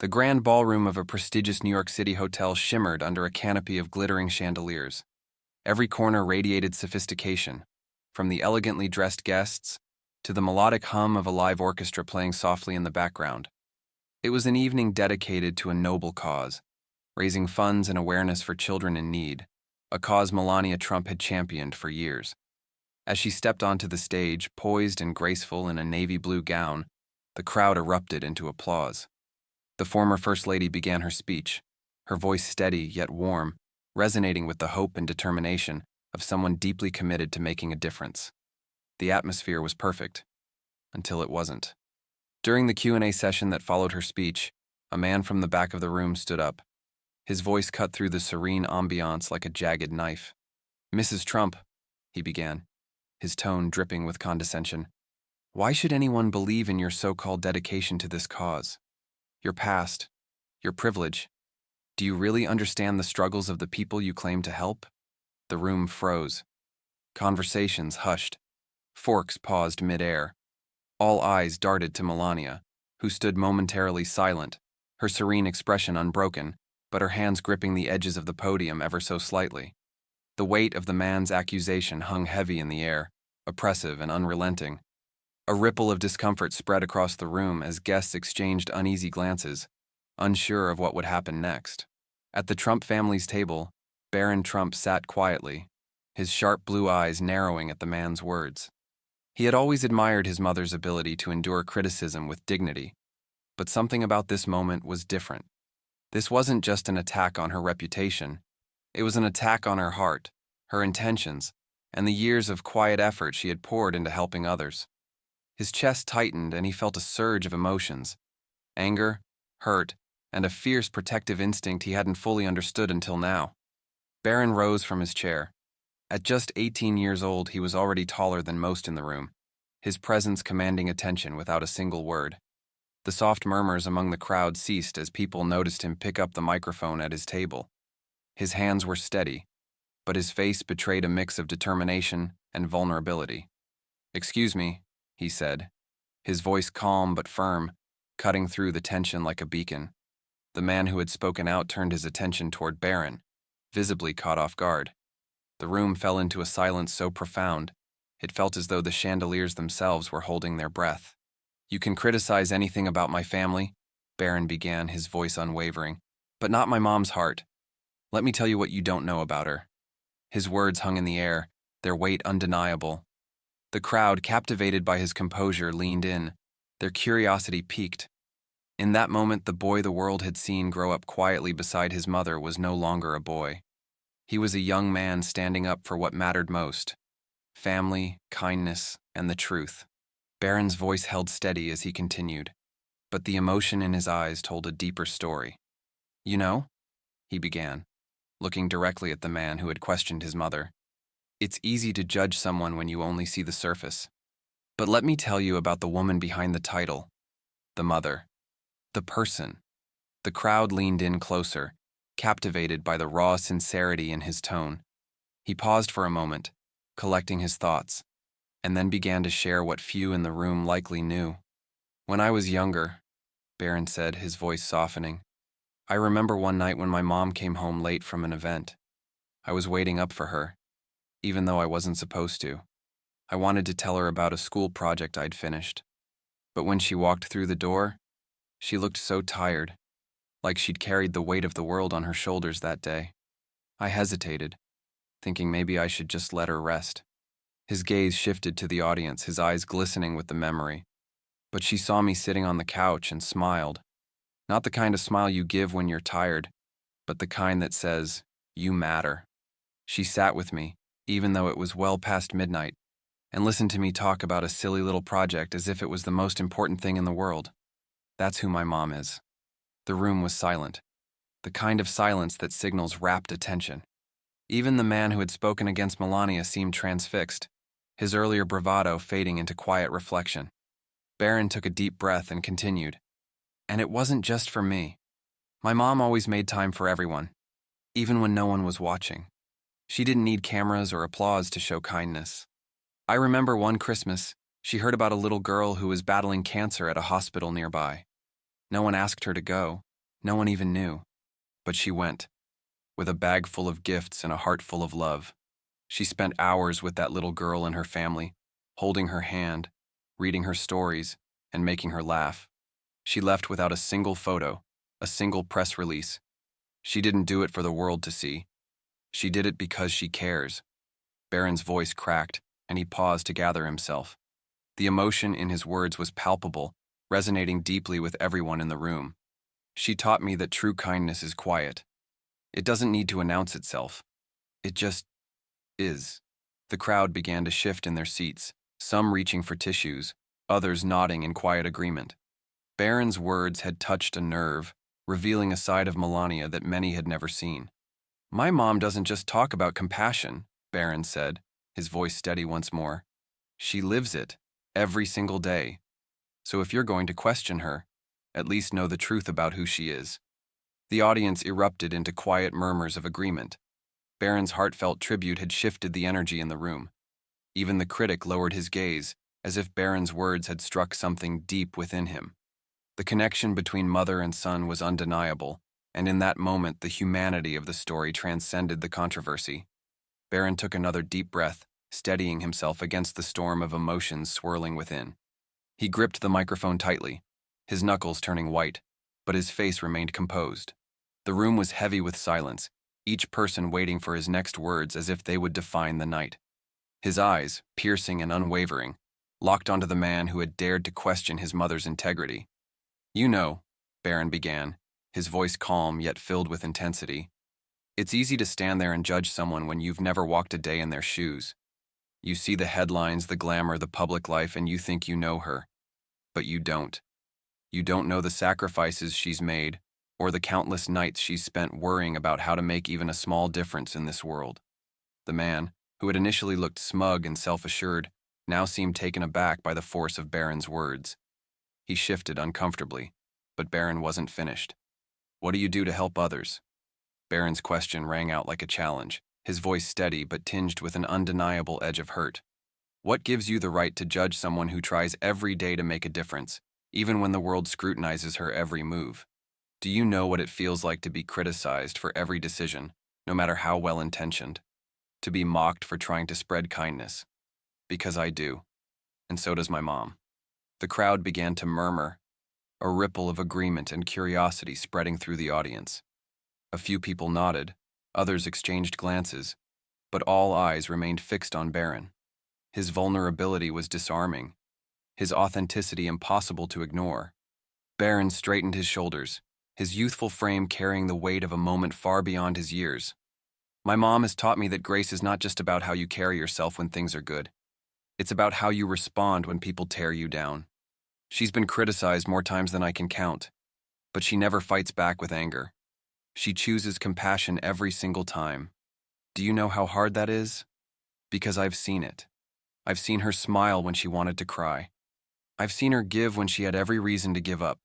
The grand ballroom of a prestigious New York City hotel shimmered under a canopy of glittering chandeliers. Every corner radiated sophistication, from the elegantly dressed guests to the melodic hum of a live orchestra playing softly in the background. It was an evening dedicated to a noble cause, raising funds and awareness for children in need, a cause Melania Trump had championed for years. As she stepped onto the stage, poised and graceful in a navy blue gown, the crowd erupted into applause. The former First Lady began her speech, her voice steady yet warm, resonating with the hope and determination of someone deeply committed to making a difference. The atmosphere was perfect, until it wasn't. During the Q&A session that followed her speech, a man from the back of the room stood up. His voice cut through the serene ambiance like a jagged knife. "Mrs. Trump," he began, his tone dripping with condescension, "why should anyone believe in your so-called dedication to this cause? Your past, your privilege. Do you really understand the struggles of the people you claim to help?" The room froze. Conversations hushed. Forks paused mid-air. All eyes darted to Melania, who stood momentarily silent, her serene expression unbroken, but her hands gripping the edges of the podium ever so slightly. The weight of the man's accusation hung heavy in the air, oppressive and unrelenting. A ripple of discomfort spread across the room as guests exchanged uneasy glances, unsure of what would happen next. At the Trump family's table, Barron Trump sat quietly, his sharp blue eyes narrowing at the man's words. He had always admired his mother's ability to endure criticism with dignity, but something about this moment was different. This wasn't just an attack on her reputation, it was an attack on her heart, her intentions, and the years of quiet effort she had poured into helping others. His chest tightened and he felt a surge of emotions: anger, hurt, and a fierce protective instinct he hadn't fully understood until now. Barron rose from his chair. At just 18 years old, he was already taller than most in the room, his presence commanding attention without a single word. The soft murmurs among the crowd ceased as people noticed him pick up the microphone at his table. His hands were steady, but his face betrayed a mix of determination and vulnerability. "Excuse me," he said, his voice calm but firm, cutting through the tension like a beacon. The man who had spoken out turned his attention toward Barron, visibly caught off guard. The room fell into a silence so profound, it felt as though the chandeliers themselves were holding their breath. "You can criticize anything about my family," Barron began, his voice unwavering, "but not my mom's heart. Let me tell you what you don't know about her." His words hung in the air, their weight undeniable. The crowd, captivated by his composure, leaned in, their curiosity piqued. In that moment, the boy the world had seen grow up quietly beside his mother was no longer a boy. He was a young man standing up for what mattered most: family, kindness, and the truth. Barron's voice held steady as he continued, but the emotion in his eyes told a deeper story. "You know," he began, looking directly at the man who had questioned his mother, "it's easy to judge someone when you only see the surface. But let me tell you about the woman behind the title, the mother, the person." The crowd leaned in closer, captivated by the raw sincerity in his tone. He paused for a moment, collecting his thoughts, and then began to share what few in the room likely knew. "When I was younger," Barron said, his voice softening, "I remember one night when my mom came home late from an event. I was waiting up for her, even though I wasn't supposed to. I wanted to tell her about a school project I'd finished. But when she walked through the door, she looked so tired, like she'd carried the weight of the world on her shoulders that day. I hesitated, thinking maybe I should just let her rest." His gaze shifted to the audience, his eyes glistening with the memory. "But she saw me sitting on the couch and smiled. Not the kind of smile you give when you're tired, but the kind that says, 'You matter.' She sat with me, even though it was well past midnight, and listened to me talk about a silly little project as if it was the most important thing in the world. That's who my mom is." The room was silent, the kind of silence that signals rapt attention. Even the man who had spoken against Melania seemed transfixed, his earlier bravado fading into quiet reflection. Barron took a deep breath and continued, "And it wasn't just for me. My mom always made time for everyone, even when no one was watching. She didn't need cameras or applause to show kindness. I remember one Christmas, she heard about a little girl who was battling cancer at a hospital nearby. No one asked her to go, No one even knew. But she went, with a bag full of gifts and a heart full of love. She spent hours with that little girl and her family, holding her hand, reading her stories, and making her laugh. She left without a single photo, a single press release. She didn't do it for the world to see. She did it because she cares. Barron's voice cracked, and he paused to gather himself. The emotion in his words was palpable, resonating deeply with everyone in the room. She taught me that true kindness is quiet. It doesn't need to announce itself. It just is. The crowd began to shift in their seats, some reaching for tissues, others nodding in quiet agreement. Barron's words had touched a nerve, revealing a side of Melania that many had never seen. "My mom doesn't just talk about compassion," Barron said, his voice steady once more. "She lives it, every single day. So if you're going to question her, at least know the truth about who she is." The audience erupted into quiet murmurs of agreement. Barron's heartfelt tribute had shifted the energy in the room. Even the critic lowered his gaze, as if Barron's words had struck something deep within him. The connection between mother and son was undeniable, and in that moment the humanity of the story transcended the controversy. Barron took another deep breath, steadying himself against the storm of emotions swirling within. He gripped the microphone tightly, his knuckles turning white, but his face remained composed. The room was heavy with silence, each person waiting for his next words as if they would define the night. His eyes, piercing and unwavering, locked onto the man who had dared to question his mother's integrity. "You know," Barron began, his voice calm yet filled with intensity, "it's easy to stand there and judge someone when you've never walked a day in their shoes. You see the headlines, the glamour, the public life, and you think you know her. But you don't. You don't know the sacrifices she's made, or the countless nights she's spent worrying about how to make even a small difference in this world." The man, who had initially looked smug and self-assured, now seemed taken aback by the force of Barron's words. He shifted uncomfortably, but Barron wasn't finished. "What do you do to help others?" Barron's question rang out like a challenge, his voice steady but tinged with an undeniable edge of hurt. "What gives you the right to judge someone who tries every day to make a difference, even when the world scrutinizes her every move? Do you know what it feels like to be criticized for every decision, no matter how well-intentioned? To be mocked for trying to spread kindness? Because I do, and so does my mom." The crowd began to murmur, a ripple of agreement and curiosity spreading through the audience. A few people nodded, others exchanged glances, but all eyes remained fixed on Barron. His vulnerability was disarming, his authenticity impossible to ignore. Barron straightened his shoulders, his youthful frame carrying the weight of a moment far beyond his years. "My mom has taught me that grace is not just about how you carry yourself when things are good. It's about how you respond when people tear you down. She's been criticized more times than I can count, but she never fights back with anger. She chooses compassion every single time. Do you know how hard that is? Because I've seen it. I've seen her smile when she wanted to cry. I've seen her give when she had every reason to give up."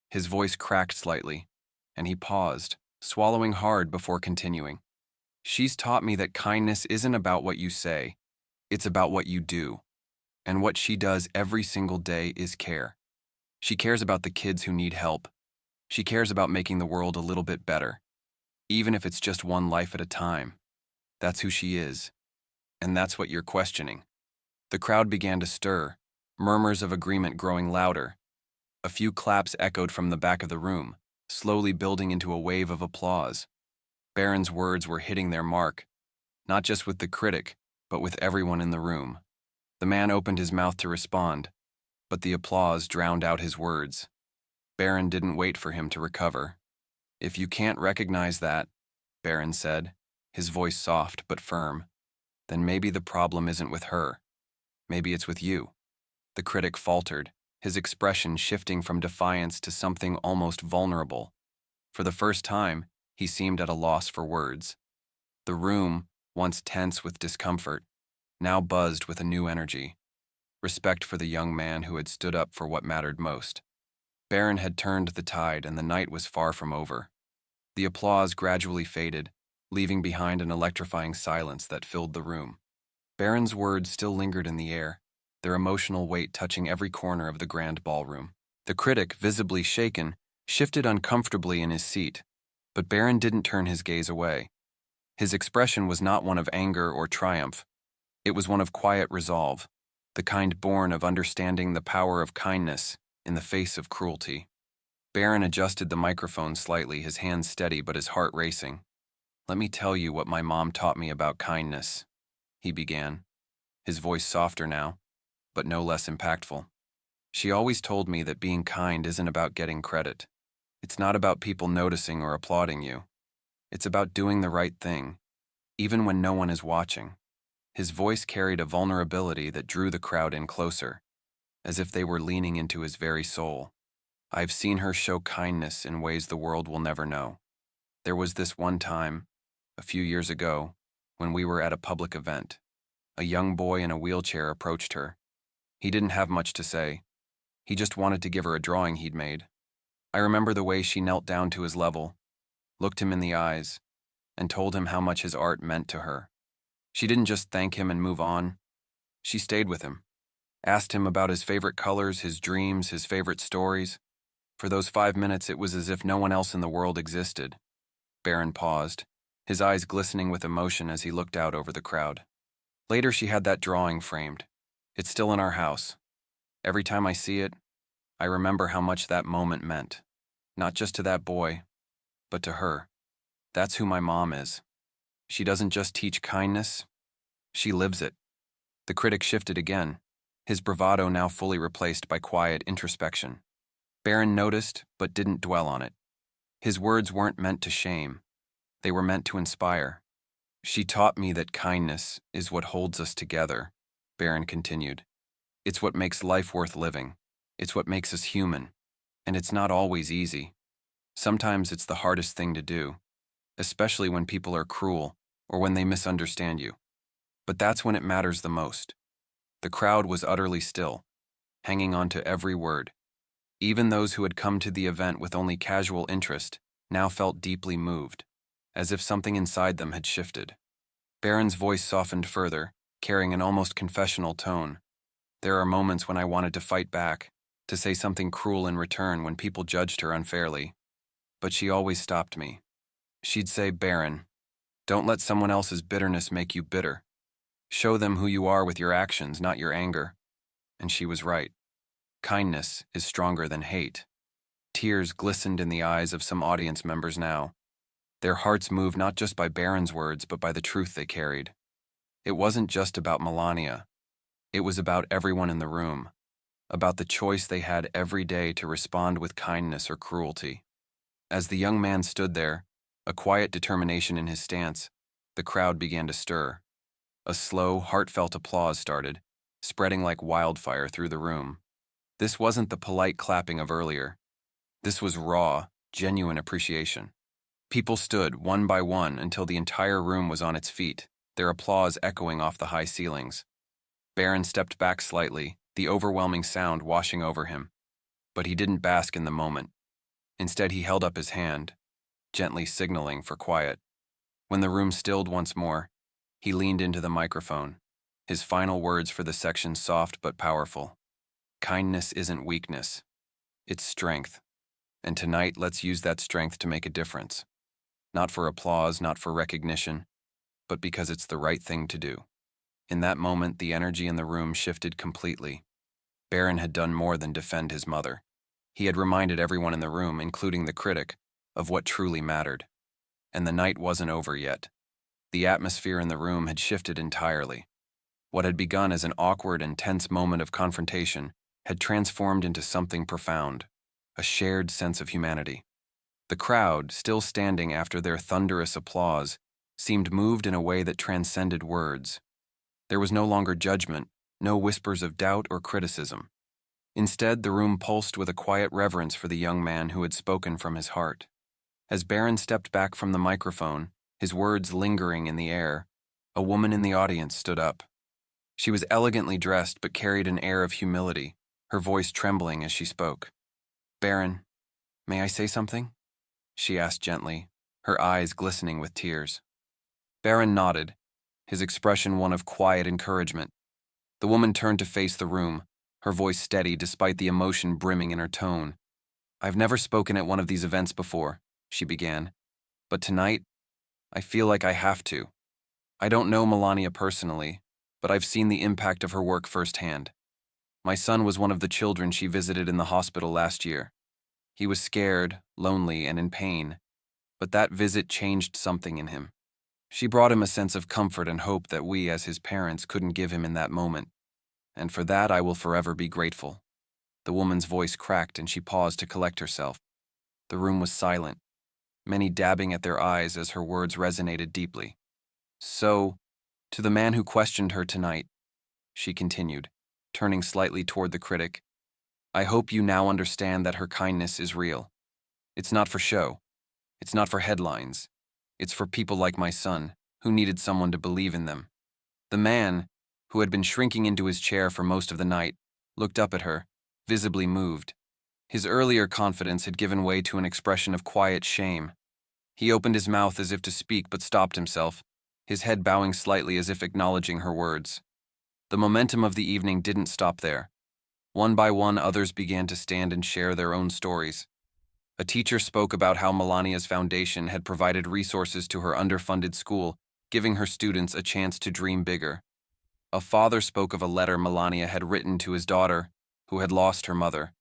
His voice cracked slightly, and he paused, swallowing hard before continuing. "She's taught me that kindness isn't about what you say, it's about what you do. And what she does every single day is care. She cares about the kids who need help. She cares about making the world a little bit better, even if it's just one life at a time. That's who she is. And that's what you're questioning." The crowd began to stir, murmurs of agreement growing louder. A few claps echoed from the back of the room, slowly building into a wave of applause. Barron's words were hitting their mark, not just with the critic, but with everyone in the room. The man opened his mouth to respond, but the applause drowned out his words. Barron didn't wait for him to recover. "If you can't recognize that," Barron said, his voice soft but firm, "then maybe the problem isn't with her. Maybe it's with you." The critic faltered, his expression shifting from defiance to something almost vulnerable. For the first time, he seemed at a loss for words. The room, once tense with discomfort, now buzzed with a new energy, respect for the young man who had stood up for what mattered most. Barron had turned the tide, and the night was far from over. The applause gradually faded, leaving behind an electrifying silence that filled the room. Barron's words still lingered in the air, their emotional weight touching every corner of the grand ballroom. The critic, visibly shaken, shifted uncomfortably in his seat, but Barron didn't turn his gaze away. His expression was not one of anger or triumph. It was one of quiet resolve, the kind born of understanding the power of kindness in the face of cruelty. Barron adjusted the microphone slightly, his hands steady but his heart racing. "Let me tell you what my mom taught me about kindness," he began, his voice softer now, but no less impactful. "She always told me that being kind isn't about getting credit. It's not about people noticing or applauding you. It's about doing the right thing, even when no one is watching." His voice carried a vulnerability that drew the crowd in closer, as if they were leaning into his very soul. "I've seen her show kindness in ways the world will never know. There was this one time, a few years ago, when we were at a public event. A young boy in a wheelchair approached her. He didn't have much to say. He just wanted to give her a drawing he'd made. I remember the way she knelt down to his level, looked him in the eyes, and told him how much his art meant to her. She didn't just thank him and move on. She stayed with him, asked him about his favorite colors, his dreams, his favorite stories. For those 5 minutes, it was as if no one else in the world existed." Barron paused, his eyes glistening with emotion as he looked out over the crowd. "Later, she had that drawing framed. It's still in our house. Every time I see it, I remember how much that moment meant. Not just to that boy, but to her. That's who my mom is. She doesn't just teach kindness, she lives it." The critic shifted again, his bravado now fully replaced by quiet introspection. Barron noticed, but didn't dwell on it. His words weren't meant to shame. They were meant to inspire. "She taught me that kindness is what holds us together," Barron continued. "It's what makes life worth living. It's what makes us human. And it's not always easy. Sometimes it's the hardest thing to do, especially when people are cruel or when they misunderstand you. But that's when it matters the most." The crowd was utterly still, hanging on to every word. Even those who had come to the event with only casual interest now felt deeply moved, as if something inside them had shifted. Barron's voice softened further, carrying an almost confessional tone. "There are moments when I wanted to fight back, to say something cruel in return when people judged her unfairly. But she always stopped me. She'd say, 'Barron, don't let someone else's bitterness make you bitter. Show them who you are with your actions, not your anger.' And she was right. Kindness is stronger than hate." Tears glistened in the eyes of some audience members now, their hearts moved not just by Barron's words but by the truth they carried. It wasn't just about Melania. It was about everyone in the room, about the choice they had every day to respond with kindness or cruelty. As the young man stood there, a quiet determination in his stance, the crowd began to stir. A slow, heartfelt applause started, spreading like wildfire through the room. This wasn't the polite clapping of earlier. This was raw, genuine appreciation. People stood, one by one, until the entire room was on its feet, their applause echoing off the high ceilings. Barron stepped back slightly, the overwhelming sound washing over him. But he didn't bask in the moment. Instead, he held up his hand, gently signaling for quiet. When the room stilled once more, he leaned into the microphone, his final words for the section soft but powerful. "Kindness isn't weakness. It's strength. And tonight, let's use that strength to make a difference. Not for applause, not for recognition, but because it's the right thing to do." In that moment, the energy in the room shifted completely. Barron had done more than defend his mother. He had reminded everyone in the room, including the critic, of what truly mattered. And the night wasn't over yet. The atmosphere in the room had shifted entirely. What had begun as an awkward and tense moment of confrontation had transformed into something profound, a shared sense of humanity. The crowd, still standing after their thunderous applause, seemed moved in a way that transcended words. There was no longer judgment, no whispers of doubt or criticism. Instead, the room pulsed with a quiet reverence for the young man who had spoken from his heart. As Barron stepped back from the microphone, his words lingering in the air, a woman in the audience stood up. She was elegantly dressed but carried an air of humility, her voice trembling as she spoke. "Barron, may I say something?" she asked gently, her eyes glistening with tears. Barron nodded, his expression one of quiet encouragement. The woman turned to face the room, her voice steady despite the emotion brimming in her tone. I've never spoken at one of these events before, she began, but tonight, I feel like I have to. I don't know Melania personally, but I've seen the impact of her work firsthand. My son was one of the children she visited in the hospital last year. He was scared, lonely, and in pain, but that visit changed something in him. She brought him a sense of comfort and hope that we, as his parents, couldn't give him in that moment, and for that I will forever be grateful. The woman's voice cracked and she paused to collect herself. The room was silent, many dabbing at their eyes as her words resonated deeply. So, to the man who questioned her tonight, she continued, turning slightly toward the critic, I hope you now understand that her kindness is real. It's not for show. It's not for headlines. It's for people like my son, who needed someone to believe in them. The man, who had been shrinking into his chair for most of the night, looked up at her, visibly moved. His earlier confidence had given way to an expression of quiet shame. He opened his mouth as if to speak but stopped himself, his head bowing slightly as if acknowledging her words. The momentum of the evening didn't stop there. One by one, others began to stand and share their own stories. A teacher spoke about how Melania's foundation had provided resources to her underfunded school, giving her students a chance to dream bigger. A father spoke of a letter Melania had written to his daughter, who had lost her mother,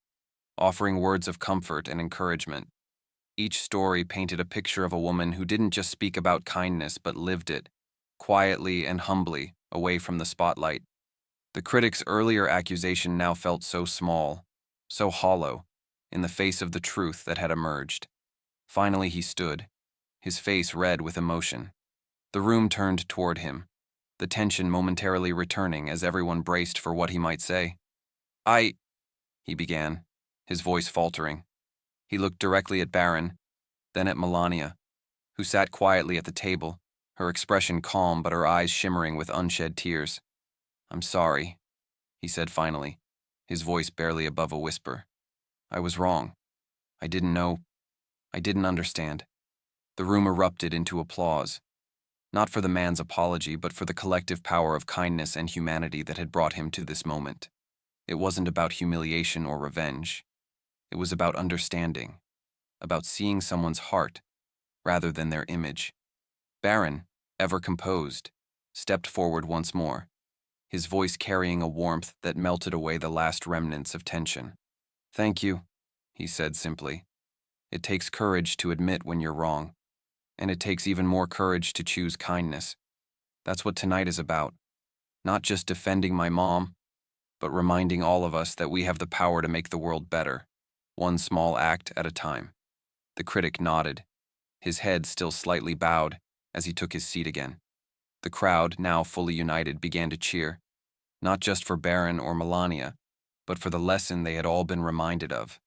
offering words of comfort and encouragement. Each story painted a picture of a woman who didn't just speak about kindness but lived it, quietly and humbly, away from the spotlight. The critic's earlier accusation now felt so small, so hollow, in the face of the truth that had emerged. Finally he stood, his face red with emotion. The room turned toward him, the tension momentarily returning as everyone braced for what he might say. He began, his voice faltering. He looked directly at Barron, then at Melania, who sat quietly at the table, her expression calm but her eyes shimmering with unshed tears. I'm sorry, he said finally, his voice barely above a whisper. I was wrong. I didn't know. I didn't understand. The room erupted into applause, not for the man's apology, but for the collective power of kindness and humanity that had brought him to this moment. It wasn't about humiliation or revenge. It was about understanding, about seeing someone's heart rather than their image. Barron, ever composed, stepped forward once more, his voice carrying a warmth that melted away the last remnants of tension. Thank you, he said simply. It takes courage to admit when you're wrong, and it takes even more courage to choose kindness. That's what tonight is about. Not just defending my mom, but reminding all of us that we have the power to make the world better, one small act at a time. The critic nodded, his head still slightly bowed as he took his seat again. The crowd, now fully united, began to cheer, not just for Barron or Melania, but for the lesson they had all been reminded of,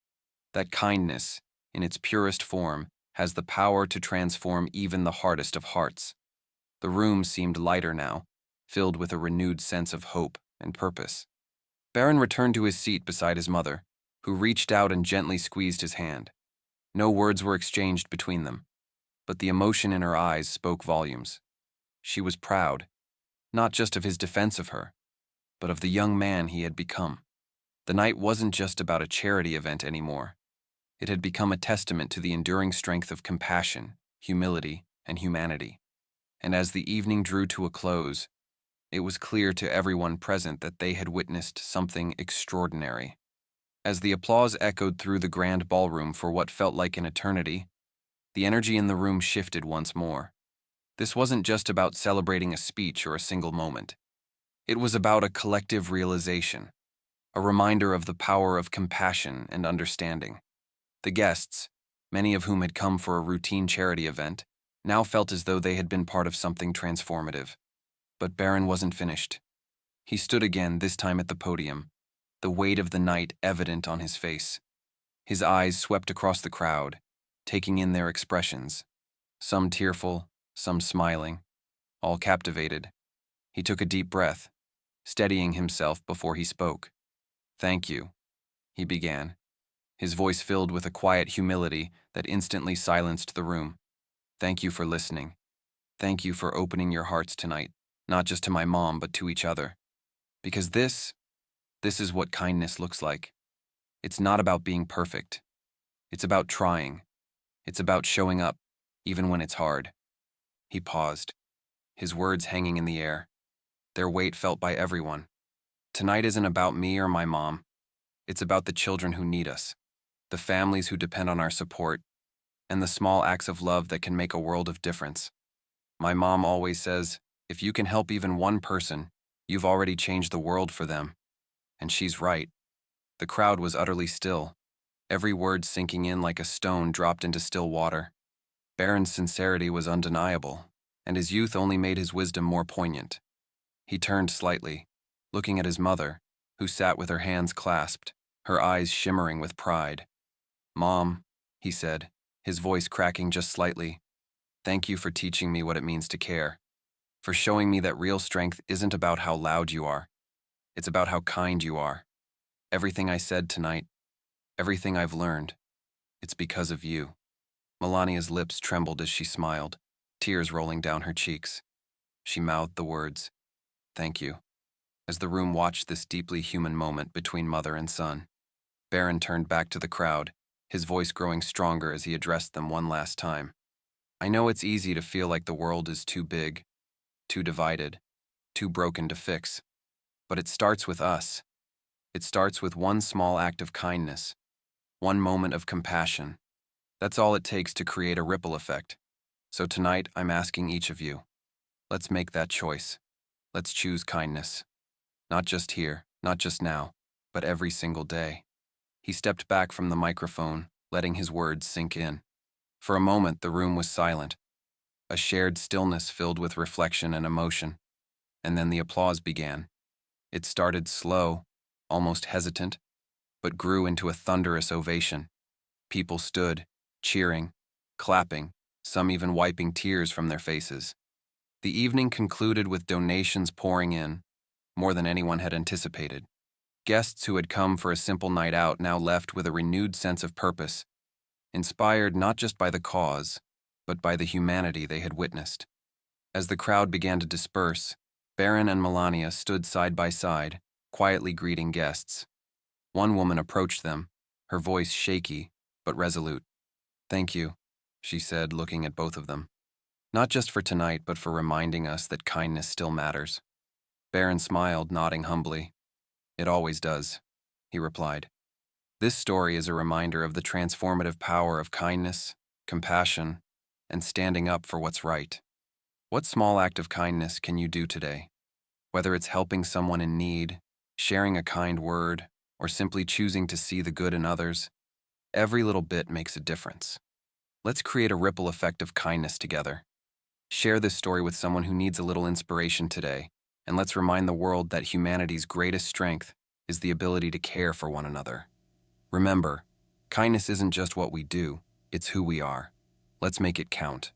that kindness, in its purest form, has the power to transform even the hardest of hearts. The room seemed lighter now, filled with a renewed sense of hope and purpose. Barron returned to his seat beside his mother, who reached out and gently squeezed his hand. No words were exchanged between them, but the emotion in her eyes spoke volumes. She was proud, not just of his defense of her, but of the young man he had become. The night wasn't just about a charity event anymore. It had become a testament to the enduring strength of compassion, humility, and humanity. And as the evening drew to a close, it was clear to everyone present that they had witnessed something extraordinary. As the applause echoed through the grand ballroom for what felt like an eternity, the energy in the room shifted once more. This wasn't just about celebrating a speech or a single moment. It was about a collective realization, a reminder of the power of compassion and understanding. The guests, many of whom had come for a routine charity event, now felt as though they had been part of something transformative. But Barron wasn't finished. He stood again, this time at the podium, the weight of the night evident on his face. His eyes swept across the crowd, taking in their expressions, some tearful, some smiling, all captivated. He took a deep breath, steadying himself before he spoke. Thank you, he began, his voice filled with a quiet humility that instantly silenced the room. Thank you for listening. Thank you for opening your hearts tonight, not just to my mom, but to each other. Because this is what kindness looks like. It's not about being perfect. It's about trying. It's about showing up, even when it's hard. He paused, his words hanging in the air, their weight felt by everyone. Tonight isn't about me or my mom. It's about the children who need us, the families who depend on our support, and the small acts of love that can make a world of difference. My mom always says, if you can help even one person, you've already changed the world for them. And she's right. The crowd was utterly still, every word sinking in like a stone dropped into still water. Barron's sincerity was undeniable, and his youth only made his wisdom more poignant. He turned slightly, looking at his mother, who sat with her hands clasped, her eyes shimmering with pride. "Mom," he said, his voice cracking just slightly, "thank you for teaching me what it means to care, for showing me that real strength isn't about how loud you are. It's about how kind you are. Everything I said tonight, everything I've learned, it's because of you." Melania's lips trembled as she smiled, tears rolling down her cheeks. She mouthed the words, "Thank you," as the room watched this deeply human moment between mother and son. Barron turned back to the crowd, his voice growing stronger as he addressed them one last time. "I know it's easy to feel like the world is too big, too divided, too broken to fix. But it starts with us. It starts with one small act of kindness, one moment of compassion. That's all it takes to create a ripple effect. So tonight, I'm asking each of you, let's make that choice. Let's choose kindness. Not just here, not just now, but every single day." He stepped back from the microphone, letting his words sink in. For a moment, the room was silent, a shared stillness filled with reflection and emotion. And then the applause began. It started slow, almost hesitant, but grew into a thunderous ovation. People stood, cheering, clapping, some even wiping tears from their faces. The evening concluded with donations pouring in, more than anyone had anticipated. Guests who had come for a simple night out now left with a renewed sense of purpose, inspired not just by the cause, but by the humanity they had witnessed. As the crowd began to disperse, Barron and Melania stood side by side, quietly greeting guests. One woman approached them, her voice shaky but resolute. "Thank you," she said, looking at both of them. "Not just for tonight, but for reminding us that kindness still matters." Barron smiled, nodding humbly. "It always does," he replied. This story is a reminder of the transformative power of kindness, compassion, and standing up for what's right. What small act of kindness can you do today? Whether it's helping someone in need, sharing a kind word, or simply choosing to see the good in others, every little bit makes a difference. Let's create a ripple effect of kindness together. Share this story with someone who needs a little inspiration today, and let's remind the world that humanity's greatest strength is the ability to care for one another. Remember, kindness isn't just what we do, it's who we are. Let's make it count.